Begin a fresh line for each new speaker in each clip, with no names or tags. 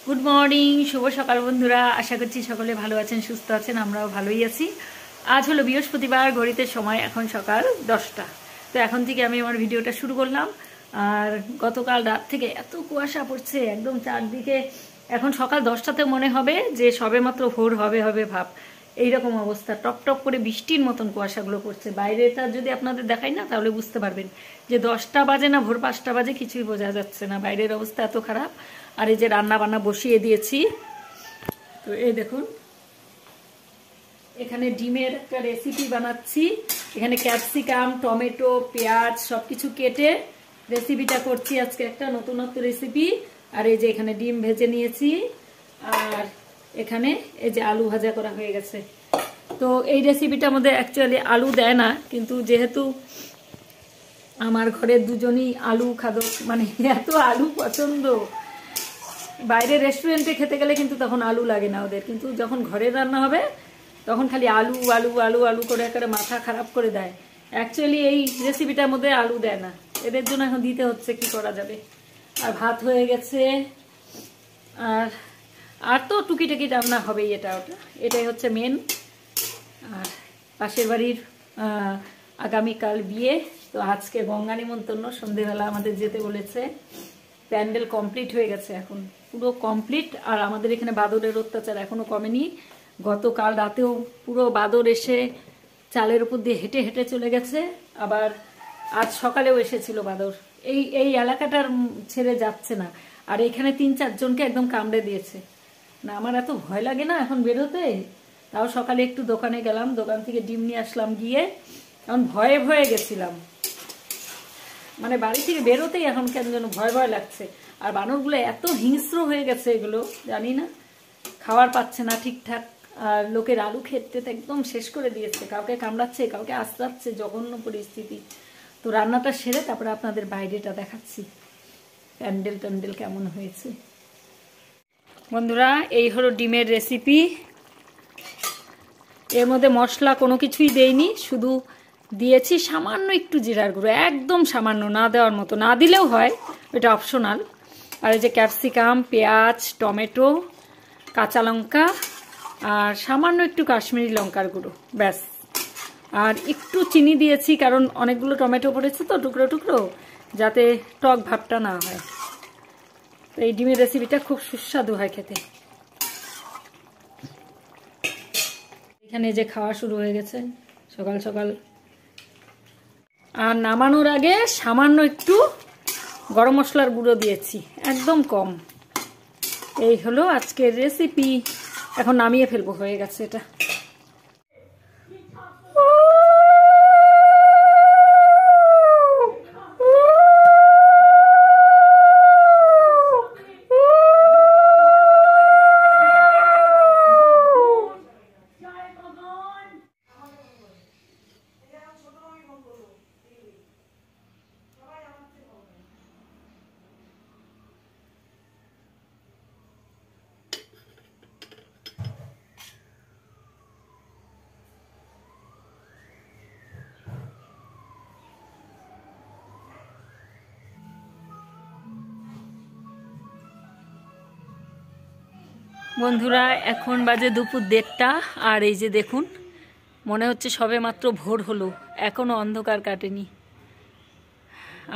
Good morning, শুভ সকাল বন্ধুরা। আশা করছি সকলে ভালো আছেন, সুস্থ আছেন। আমরাও ভালোই আছি। আজ হলো বৃহস্পতিবার, ঘড়িতে সময় এখন সকাল 10টা। তো এখন থেকে আমি আমার ভিডিওটা শুরু করলাম। আর গতকাল রাত থেকে এত কুয়াশা পড়ছে একদম চারদিকে। এখন সকাল 10টাতে মনে হবে যে সবে মাত্র ভোর হবে হবে ভাব, এইরকম অবস্থা। টপ টপ করে বৃষ্টির মতন কুয়াশাগুলো পড়ছে। বাইরেটা যদি আপনাদের দেখাই না তাহলে বুঝতে পারবেন যে 10টা বাজে না ভোর 5টা বাজে কিছুই বোঝা যাচ্ছে না, বাইরের অবস্থা এত খারাপ। আর এই যে রান্না বান্না বসিয়ে দিয়েছি, তো এই দেখুন এখানে ডিমের একটা রেসিপি বানাচ্ছি। এখানে ক্যাপসিকাম, টমেটো, পেঁয়াজ সবকিছু কেটে রেসিপিটা করছি আজকে, একটা নতুনত্ব রেসিপি। আর এই যে এখানে ডিম ভেজে নিয়েছি, আর এখানে এই যে আলু ভাজা করা হয়ে গেছে। তো এই রেসিপিটার মধ্যে অ্যাকচুয়ালি আলু দেয় না, কিন্তু যেহেতু আমার ঘরের দুজনই আলু খাদক, মানে এত আলু পছন্দ। বাইরে রেস্টুরেন্টে খেতে গেলে কিন্তু তখন আলু লাগে না ওদের, কিন্তু যখন ঘরে রান্না হবে তখন খালি আলু আলু আলু আলু করে একেবারে মাথা খারাপ করে দেয়। অ্যাকচুয়ালি এই রেসিপিটার মধ্যে আলু দেয় না, এদের জন্য এখন দিতে হচ্ছে, কি করা যাবে। আর ভাত হয়ে গেছে, আর তো টুকিটাকি রান্না হবেই, এটা ওটা এটাই হচ্ছে মেন। আর পাশের বাড়ির আগামীকাল বিয়ে, তো আজকে গঙ্গা নিমন্ত্রণ, সন্ধেবেলা আমাদের যেতে বলেছে। প্যান্ডেল কমপ্লিট হয়ে গেছে, এখন পুরো কমপ্লিট। আর আমাদের এখানে বাদরের অত্যাচার এখনো কমেনি। গতকাল রাতেও পুরো বাদর এসে চালের উপর দিয়ে হেঁটে হেঁটে চলে গেছে, আবার আজ সকালেও এসেছিল বাদর। এই এলাকাটার ছেড়ে যাচ্ছে না। আর এখানে 3-4 জনকে একদম কামড়ে দিয়েছে। না আমার এত ভয় লাগে না এখন বেরোতে। তাও সকালে একটু দোকানে গেলাম, দোকান থেকে ডিম নিয়ে আসলাম গিয়ে, এখন ভয়ে ভয়ে গেছিলাম। মানে বাড়ি থেকে বেরোতেই এখন কেন যেন ভয় ভয় লাগছে। আর বানরগুলো এত হিংস্র হয়ে গেছে, এগুলো জানি না, খাওয়ার পাচ্ছে না ঠিকঠাক। আর লোকের আলু খেতে একদম শেষ করে দিয়েছে, কাউকে কামড়াচ্ছে, কাউকে আঁচড়াচ্ছে, জঘন্য পরিস্থিতি। তো রান্নাটা সেরে তারপরে আপনাদের বাইরেটা দেখাচ্ছি, প্যান্ডেল ট্যান্ডেল কেমন হয়েছে। বন্ধুরা এই হলো ডিমের রেসিপি। এর মধ্যে মশলা কোনো কিছুই দেইনি, শুধু দিয়েছি সামান্য একটু জিরার গুঁড়ো, একদম সামান্য, না দেওয়ার মতো। না দিলেও হয়, এটা অপশনাল। আর এই যে ক্যাপসিকাম, পেঁয়াজ, টমেটো, কাঁচা লঙ্কা, আর সামান্য একটু কাশ্মীরি লঙ্কার গুঁড়ো, ব্যাস। আর একটু চিনি দিয়েছি, কারণ অনেকগুলো টমেটো পড়েছে তো টুকরো টুকরো, যাতে টক ভাবটা না হয়। তো এই ডিমের রেসিপিটা খুব সুস্বাদু হয় খেতে। এখানে যে খাওয়া শুরু হয়ে গেছে সকাল সকাল। আর নামানোর আগে সামান্য একটু গরম মশলার গুঁড়ো দিয়েছি, একদম কম। এই হলো আজকের রেসিপি। এখন নামিয়ে ফেলবো, হয়ে গেছে এটা। বন্ধুরা এখন বাজে দুপুর 1:30। আর এই যে দেখুন, মনে হচ্ছে সবে মাত্র ভোর হলো, এখনও অন্ধকার কাটেনি।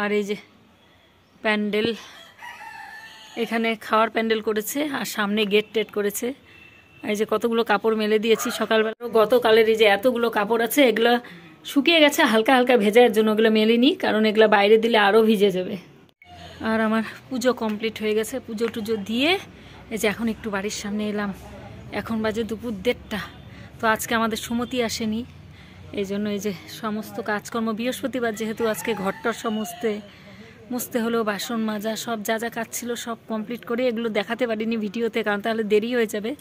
আর এই যে প্যান্ডেল, এখানে খাওয়ার প্যান্ডেল করেছে, আর সামনে গেট টেট করেছে। এই যে কতগুলো কাপড় মেলে দিয়েছি সকালবেলা। গতকালের এই যে এতগুলো কাপড় আছে, এগুলো শুকিয়ে গেছে হালকা হালকা ভেজার জন্য, ওগুলো মেলিনি, কারণ এগুলো বাইরে দিলে আরও ভিজে যাবে। আর আমার পুজো কমপ্লিট হয়ে গেছে, পুজো টুজো দিয়ে এই যে এখন একটু বাড়ির সামনে এলাম। এখন বাজে দুপুর 1:30। তো আজকে আমাদের সুমতি আসেনি, এই জন্য এই যে সমস্ত কাজকর্ম, বৃহস্পতিবার যেহেতু আজকে ঘরটার মুছতে হলো, বাসন মাজা, সব যা যা কাজ ছিল সব কমপ্লিট করে, এগুলো দেখাতে পারিনি ভিডিওতে, কারণ তাহলে দেরি হয়ে যাবে।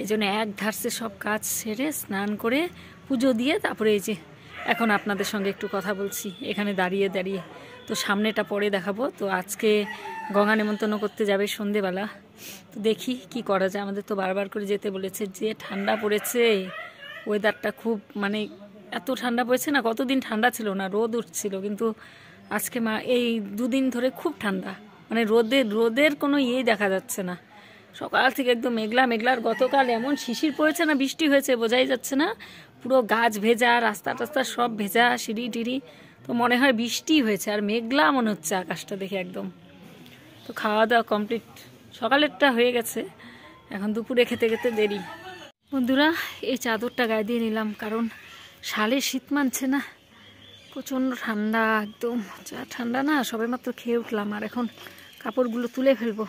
এই জন্য এক ধারসে সব কাজ সেরে স্নান করে পুজো দিয়ে তারপরে এই যে এখন আপনাদের সঙ্গে একটু কথা বলছি এখানে দাঁড়িয়ে দাঁড়িয়ে। তো সামনেটা পরে দেখাবো। তো আজকে গঙ্গা নিমন্ত্রণ করতে যাবে সন্ধেবেলা, তো দেখি কি করা যায়। আমাদের তো বারবার করে যেতে বলেছে, যে ঠান্ডা পড়েছে, ওয়েদারটা খুব, মানে এত ঠান্ডা পড়েছে না, কতদিন ঠান্ডা ছিল না, রোদ উঠছিল, কিন্তু আজকে এই 2 দিন ধরে খুব ঠান্ডা, মানে রোদের কোনো ইয়েই দেখা যাচ্ছে না। সকাল থেকে একদম মেঘলা মেঘলার। গতকাল এমন শিশির পড়েছে না, বৃষ্টি হয়েছে বোঝাই যাচ্ছে না, পুরো গাছ ভেজা, রাস্তা টাস্তা সব ভেজা, সিঁড়ি টিড়ি, তো মনে হয় বৃষ্টি হয়েছে। আর মেঘলা মনে হচ্ছে আকাশটা দেখে একদম। তো খাওয়া দাওয়া কমপ্লিট, সকালেরটা হয়ে গেছে, এখন দুপুরে খেতে খেতে দেরি। বন্ধুরা এই চাদরটা গায়ে দিয়ে নিলাম, কারণ শালে শীত মানছে না, প্রচণ্ড ঠান্ডা, একদম যা ঠান্ডা না। সবে মাত্র খেয়ে উঠলাম, আর এখন কাপড়গুলো তুলে ফেলবো।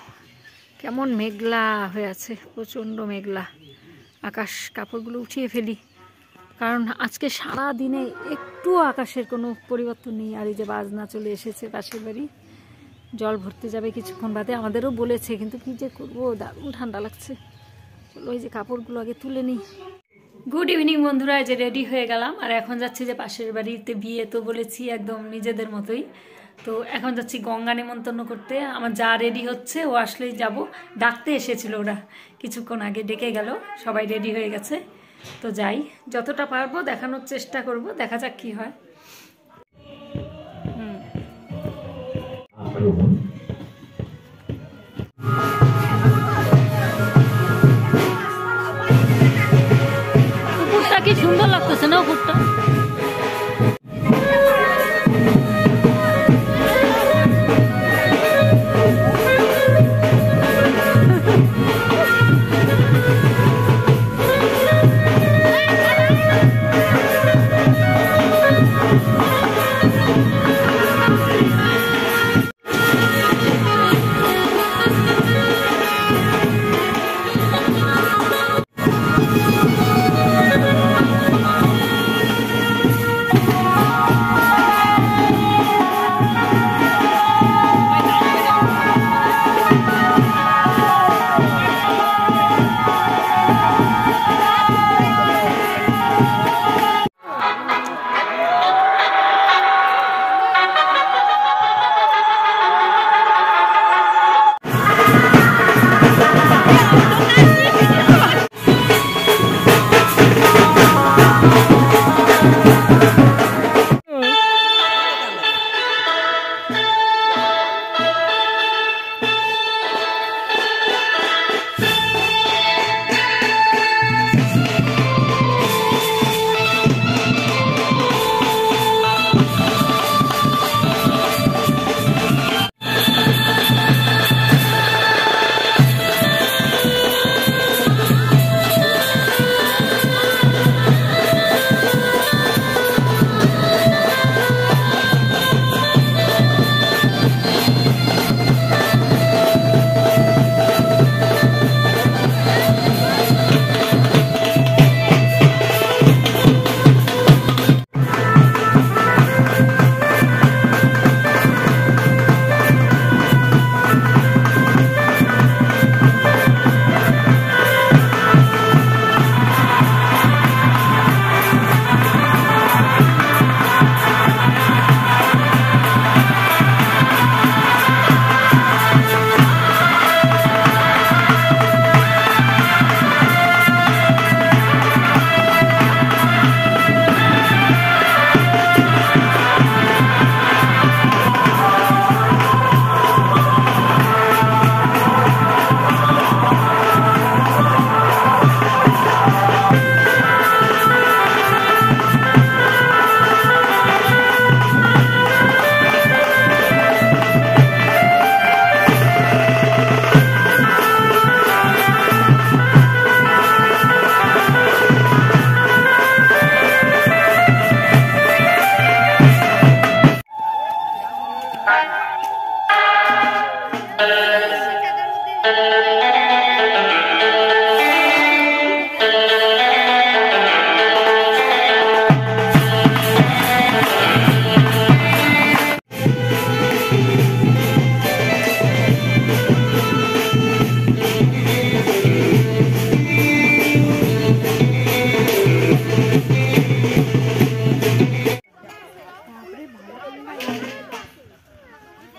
কেমন মেঘলা হয়ে আছে, প্রচণ্ড মেঘলা আকাশ। কাপড়গুলো উঠিয়ে ফেলি, কারণ আজকে সারা দিনে একটু আকাশের কোনো পরিবর্তন নেই। আর এই যে বাজনা চলে এসেছে পাশের বাড়ি, জল ভরতে যাবে কিছুক্ষণ বাদে, আমাদেরও বলেছে, কিন্তু কী যে করবো, দারুণ ঠান্ডা লাগছে। চলো এই যে কাপড়গুলো আগে তুলে নিই। গুড ইভিনিং বন্ধুরা, যে রেডি হয়ে গেলাম, আর এখন যাচ্ছি যে পাশের বাড়িতে বিয়ে, তো বলেছি একদম নিজেদের মতোই। তো এখন যাচ্ছি গঙ্গা নেমন্তন্ন করতে। আমার যা রেডি হচ্ছে, ও আসলেই যাব। ডাকতে এসেছিল ওরা কিছুক্ষণ আগে, ডেকে গেল, সবাই রেডি হয়ে গেছে। তো যাই, যতটা পারবো দেখানোর চেষ্টা করব, দেখা যাক কি হয়। কুকুরটা কি সুন্দর লাগতেছে না, কুকুরটা।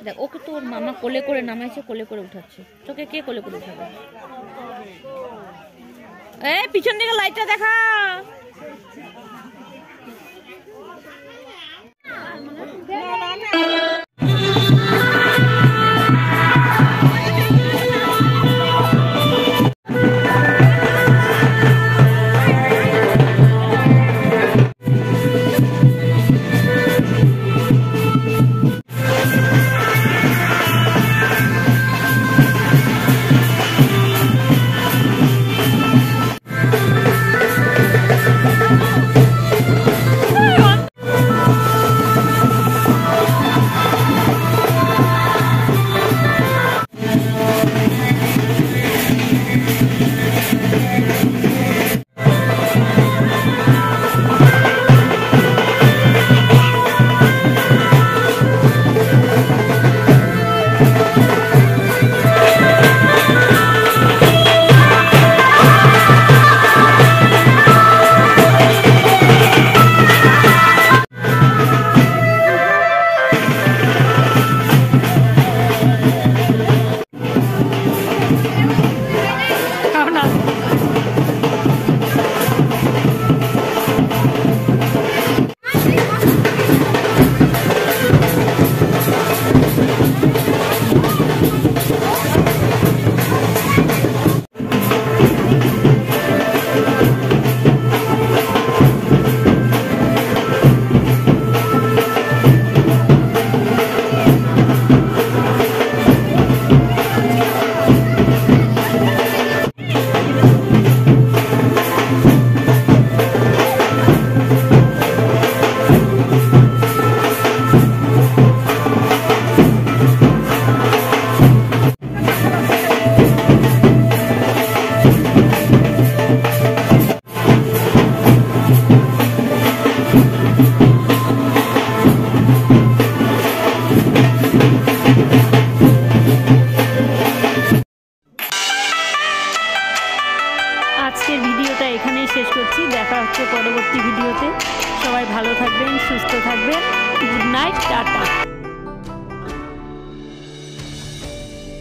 দেখ ওকে তোর মামা কোলে করে নামাইছে, কোলে করে উঠাচ্ছে। তোকে কে কোলে করে উঠাবে? পিছন দিকে লাইটটা দেখা।
আজকের ভিডিওটা এখানেই শেষ করছি। দেখা হচ্ছে পরবর্তী ভিডিওতে। সবাই ভালো থাকবেন, সুস্থ থাকবেন। Good night, tata.